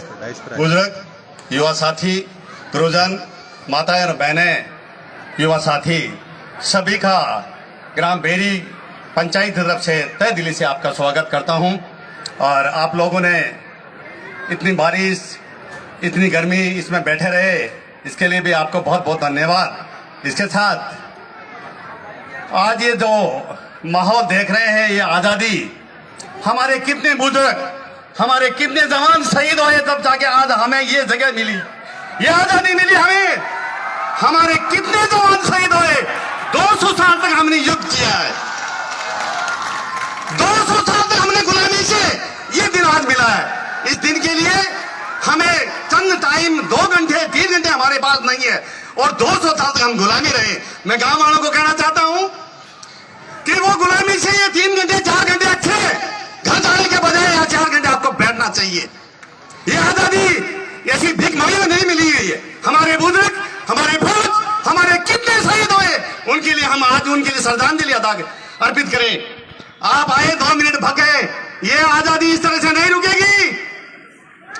बुजुर्ग, युवा साथी, गुरुजन, माताएं और बहनें, युवा साथी, सभी का ग्राम बेरी पंचायत की तरफ से तहे दिली से आपका स्वागत करता हूं। और आप लोगों ने इतनी बारिश, इतनी गर्मी इसमें बैठे रहे, इसके लिए भी आपको बहुत बहुत धन्यवाद। इसके साथ आज ये जो माहौल देख रहे हैं, ये आज़ादी, हमारे कितने बुजुर्ग, हमारे कितने जवान शहीद हुए तब जाके आज हमें ये जगह मिली, ये आज़ादी मिली हमें। हमारे कितने जवान शहीद हुए, 200 साल तक हमने युद्ध किया है, 200 साल तक हमने गुलामी से ये दिन आज मिला है। इस दिन के लिए हमें चंद टाइम, 2 घंटे 3 घंटे हमारे पास नहीं है और 200 साल तक हम गुलामी रहे। मैं गांव वालों को कहना चाहता हूं कि वो गुलामी से ये 3 घंटे 4 घंटे अच्छे घर जाने के बजाय या 4 घंटे आपको बैठना चाहिए। ये आजादी ऐसी भीख मांगी में नहीं मिली है। हमारे बुजुर्ग, हमारे फौज, हमारे कितने शहीद हुए, उनके लिए हम आज उनके लिए श्रद्धांजलि अर्पित करें। आप आए 2 मिनट भग गए, ये आजादी इस तरह से नहीं रुकेगी।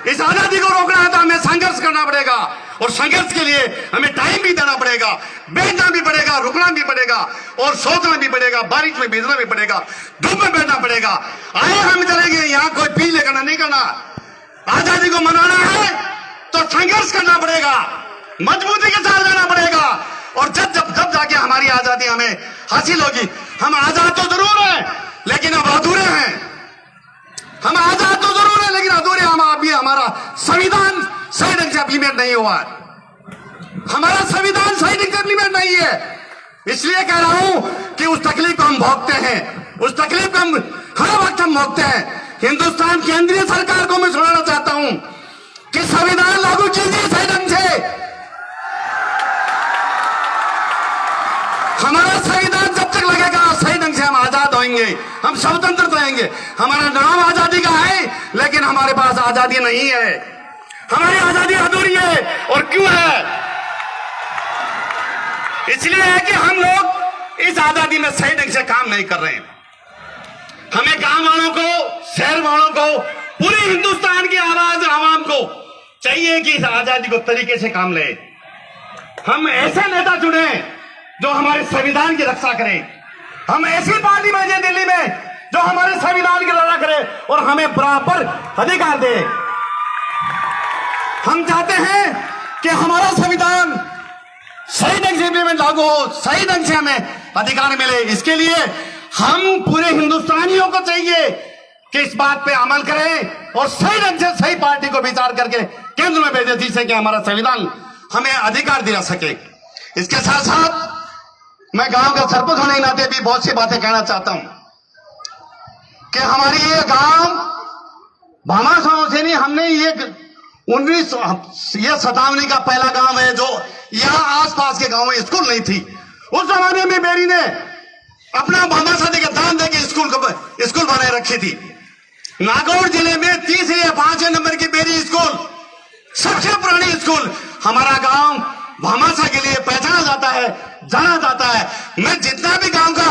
इस आजादी को रोकना है तो हमें संघर्ष करना पड़ेगा और संघर्ष के लिए हमें टाइम भी देना पड़ेगा, बैठना भी पड़ेगा, रुकना भी पड़ेगा और सोचना भी पड़ेगा, बारिश में भीगना भी पड़ेगा, धूप में बैठना पड़ेगा। आए हम चलेंगे, यहाँ कोई पीले करना नहीं करना। आजादी को मनाना है तो संघर्ष करना पड़ेगा, मजबूती के साथ रहना पड़ेगा और जब जाके हमारी आजादी हमें हासिल होगी। हम आजाद तो जरूर है लेकिन अब अधूरे हैं। हम आजाद तो जरूर है लेकिन अधूरे हम अभी, हमारा संविधान सही ढंग से इम्प्लीमेंट नहीं हुआ है। हमारा संविधान सही ढंग से इम्प्लीमेंट नहीं है। इसलिए कह रहा हूं कि उस तकलीफ को हम भोगते हैं, उस तकलीफ को हम हर वक्त हम भोगते हैं। हिंदुस्तान केंद्रीय सरकार को मैं सुनाना चाहता हूं कि संविधान लागू कीजिए सही ढंग से। हमारा संविधान जब तक लगेगा सही ढंग से हम आजाद होंगे, हम स्वतंत्र रहेंगे। हमारा नाम आजादी का है लेकिन हमारे पास आजादी नहीं है। हमारी आजादी अधूरी है। और क्यों है? इसलिए है कि हम लोग इस आजादी में सही ढंग से काम नहीं कर रहे हैं। हमें गांव वालों को, शहर वालों को, पूरे हिंदुस्तान की आवाज आवाम को चाहिए कि इस आजादी को तरीके से काम ले। हम ऐसे नेता चुने जो हमारे संविधान की रक्षा करें। हम ऐसी पार्टी भेजे दिल्ली में जो हमारे संविधान की रक्षा करे और हमें बराबर अधिकार दे। हम चाहते हैं कि हमारा संविधान सही ढंग से इम्प्लीमेंट लागू हो, सही ढंग से हमें अधिकार मिले। इसके लिए हम पूरे हिंदुस्तानियों को चाहिए कि इस बात पे अमल करें और सही ढंग से सही पार्टी को विचार करके केंद्र में भेजे जिससे कि हमारा संविधान हमें अधिकार दिला सके। इसके साथ साथ मैं गांव का सरपंच होने के नाते भी बहुत सी बातें कहना चाहता हूं कि हमारी ये गांव भामाशाह से नहीं, हमने ये 1957 का पहला गांव है जो यहाँ आसपास के गांव में स्कूल नहीं थी। उस जमाने में बेरी ने अपना भामाशाह के दान देके स्कूल बनाए रखी थी। नागौर जिले में 3 या 5 नंबर की बेरी स्कूल सबसे पुरानी स्कूल। हमारा गांव भामाशाह के लिए पहचाना जाता है, जाना जाता है। मैं जितना भी गांव का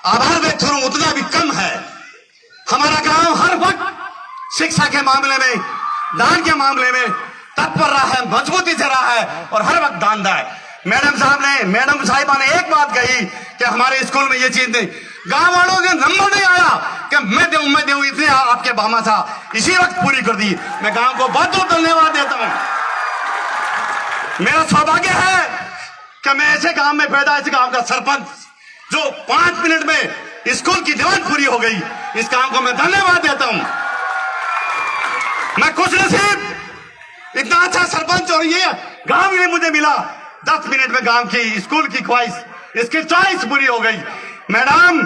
आभार व्यक्त करूं उतना भी कम है। हमारा गांव हर वक्त शिक्षा के मामले में, दान के मामले में तत्पर रहा है, मजबूती से रहा है और हर वक्त दान है। मैडम साहिबा ने एक बात कही कि हमारे स्कूल में ये चीज नहीं, गांव वालों के नंबर नहीं आया कि मैं दूं इतने आपके भामाशाह इसी वक्त पूरी कर दी। मैं गांव को बहुत बहुत धन्यवाद देता हूं। मेरा सौभाग्य है कि मैं ऐसे गांव में पैदा, इस गांव का सरपंच जो 5 मिनट में स्कूल की डिमांड पूरी हो गई। इस काम को मैं धन्यवाद देता हूं। मैं खुशनसीब, इतना अच्छा सरपंच और ये गांव ही मुझे मिला। 10 मिनट में गांव की स्कूल की ख्वाहिश, इसकी चॉइस पूरी हो गई। मैडम,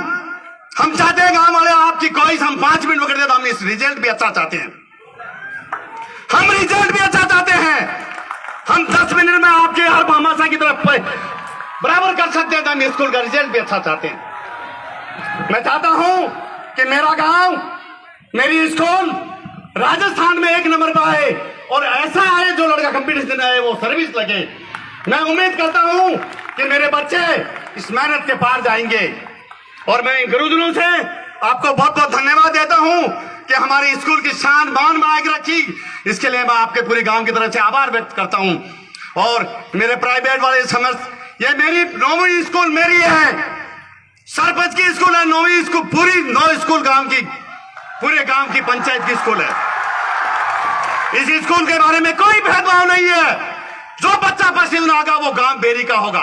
हम चाहते हैं गांव वाले आपकी ख्वाहिश हम 5 मिनट में कर देते, हम इस रिजल्ट भी अच्छा चाहते हैं। हम रिजल्ट भी अच्छा चाहते हैं। हम 10 मिनट में आपके हर भामाशाह की तरफ बराबर कर सकते हैं। तो हम स्कूल का रिजल्ट भी अच्छा चाहते हैं। मैं चाहता हूं कि मेरा गांव, मेरी स्कूल राजस्थान में 1 नंबर पर आए और ऐसा आए जो लड़का कंपटीशन आए वो सर्विस लगे। मैं उम्मीद करता हूं कि मेरे बच्चे इस मेहनत के पार जाएंगे और मैं गुरुजनों से आपको बहुत बहुत धन्यवाद देता हूं कि हमारे स्कूल की शान मान बना के रखी। इसके लिए मैं आपके पूरे गांव की तरफ से आभार व्यक्त करता हूं। और मेरे प्राइवेट वाले समझ, ये मेरी 9वीं स्कूल मेरी है, सरपंच की स्कूल है, 9वीं स्कूल, पूरी 9 स्कूल गांव की, पूरे गांव की पंचायत की स्कूल है। इस स्कूल के बारे में कोई भेदभाव नहीं है। जो बच्चा पसंद होगा वो गांव बेरी का होगा,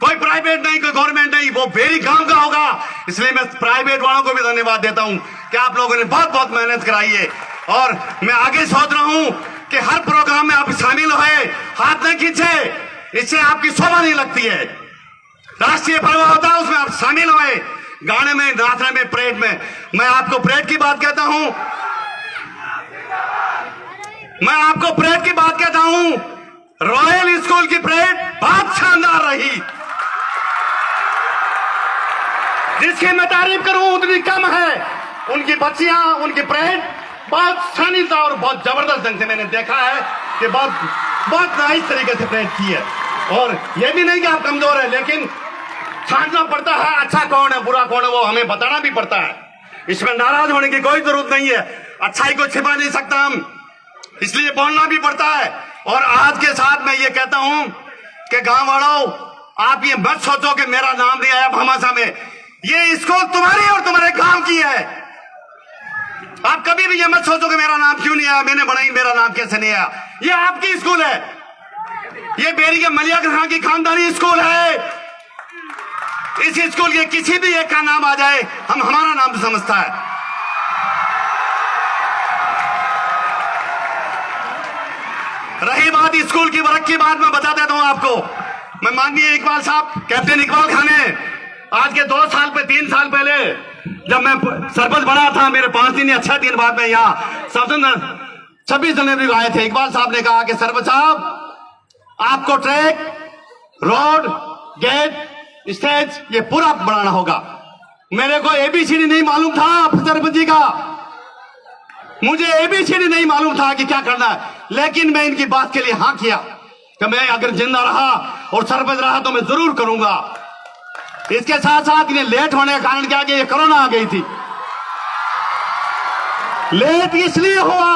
कोई प्राइवेट नहीं, कोई गवर्नमेंट नहीं, वो बेरी गांव का होगा। इसलिए मैं प्राइवेट वालों को भी धन्यवाद देता हूं कि आप लोगों ने बहुत बहुत मेहनत कराई है। और मैं आगे सोच रहा हूं कि हर प्रोग्राम में आप शामिल हुए, हाथ न खींचे, इससे आपकी शोभा नहीं लगती है। राष्ट्रीय पर्व होता है, उसमें आप शामिल हुए, गाने में, नाचने में, परेड में। मैं आपको परेड की बात कहता हूं, मैं आपको परेड की बात कहता हूं, रॉयल स्कूल की परेड बहुत शानदार रही। जिसकी मैं तारीफ करूं उतनी कम है। उनकी बच्चियां, उनकी परेड बहुत शानदार और बहुत जबरदस्त ढंग से मैंने देखा है कि बहुत नाइस तरीके से परेड की है। और ये भी नहीं कि आप कमजोर है, लेकिन छांटना पड़ता है, अच्छा कौन है बुरा कौन है वो हमें बताना भी पड़ता है। इसमें नाराज होने की कोई जरूरत नहीं है, अच्छाई को छिपा नहीं सकता हम, इसलिए बोलना भी पड़ता है। और आज के साथ मैं ये कहता हूं कि गांव वालों, आप ये मत सोचो कि मेरा नाम नहीं आया भामाशाह में, ये स्कूल तुम्हारी और तुम्हारे गांव की है। आप कभी भी ये मत सोचो कि मेरा नाम क्यों नहीं आया, मैंने बनाई, मेरा नाम कैसे नहीं आया। ये आपकी स्कूल है, ये बेरी के मलिया खां की खानदानी स्कूल है। इस स्कूल के किसी भी एक का नाम आ जाए, हम हमारा नाम समझता है। रही बात स्कूल की वर्क की बात, मैं बता देता हूं आपको। मैं माननीय इकबाल साहब, कैप्टन इकबाल खान ने आज के 2 साल पे 3 साल पहले जब मैं सरपंच बना था, मेरे 5 दिन या 6 दिन बाद में यहाँ 26 जनवरी को आए थे। इकबाल साहब ने कहा कि सरपंच साहब, आपको ट्रैक, रोड, गेट, स्टेज ये पूरा बनाना होगा। मेरे को एबीसीडी नहीं मालूम था सरपंच जी का, मुझे एबीसीडी नहीं मालूम था कि क्या करना है, लेकिन मैं इनकी बात के लिए हाँ किया कि मैं अगर जिंदा रहा और सरपंच रहा तो मैं जरूर करूंगा। इसके साथ साथ इन्हें लेट होने का कारण क्या कि ये कोरोना आ गई थी। लेट इसलिए हुआ,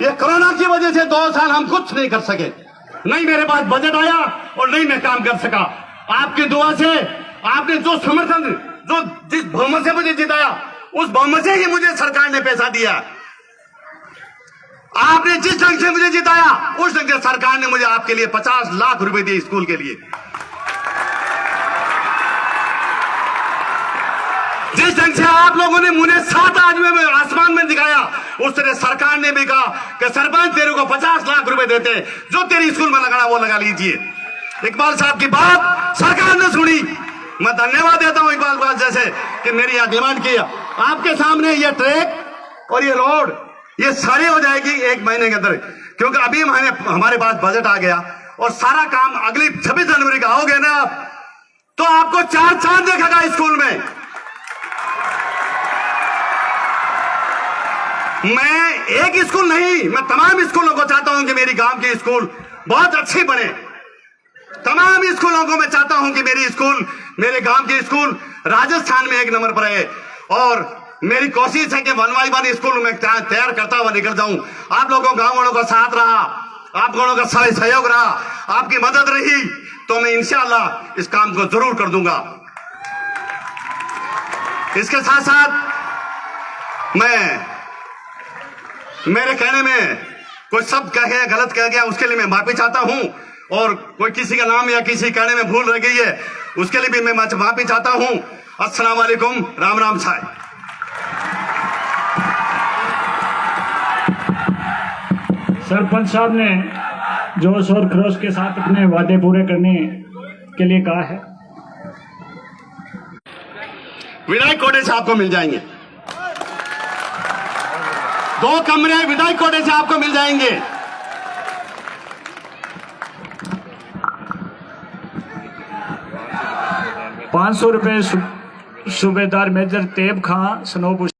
ये कोरोना की वजह से 2 साल हम कुछ नहीं कर सके, नहीं मेरे पास बजट आया और नहीं मैं काम कर सका। आपकी दुआ से, आपने जो समर्थन, जो जिस बहुमत से मुझे जिताया, उस बहुमत से ही मुझे सरकार ने पैसा दिया। आपने जिस ढंग से मुझे जिताया, उस ढंग से सरकार ने मुझे आपके लिए 50 लाख रुपए दिए स्कूल के लिए। जिस ढंग से आप लोगों ने मुझे 7 आदमी में आसमान में दिखाया, उस तरह सरकार ने भी कहा कि सरपंच तेरे को 50 लाख रुपए देते, जो तेरी स्कूल में लगाना वो लगा लीजिए। इकबाल साहब की बात सरकार ने सुनी, मैं धन्यवाद देता हूं इकबाल साहब जैसे कि मेरी यहां डिमांड किया। आपके सामने ये ट्रैक और ये रोड ये सारी हो जाएगी 1 महीने के अंदर, क्योंकि अभी हमारे पास बजट आ गया और सारा काम अगली 26 जनवरी का हो गया ना आप, तो आपको 4 चांद देखेगा स्कूल में। मैं एक स्कूल नहीं, मैं तमाम स्कूलों को चाहता हूं कि मेरी गांव की स्कूल बहुत अच्छी बने। तमाम स्कूलों को मैं चाहता हूं कि मेरी स्कूल, मेरे गांव की स्कूल राजस्थान में 1 नंबर पर है। और मेरी कोशिश है कि 1 by 1 स्कूल में तैयार करता हुआ निकल जाऊं। आप लोगों गांव वालों का साथ रहा, आप लोगों का सहयोग रहा, आपकी मदद रही, तो मैं इंशाअल्लाह इस काम को जरूर कर दूंगा। इसके साथ साथ मेरे कहने में कोई शब्द कह गया, गलत कह गया, उसके लिए मैं माफी चाहता हूं। और कोई किसी का नाम या किसी कहने में भूल रह गई है, उसके लिए भी मैं माफी चाहता हूं। अस्सलाम वालेकुम, राम राम साहब। सरपंच साहब ने जोश और खरोश के साथ अपने वादे पूरे करने के लिए कहा है। विधायक कोटे से आपको मिल जाएंगे, 2 कमरे विधायक कोटे से आपको मिल जाएंगे। ₹500 सूबेदार मेजर तेब खां स्नोबुश।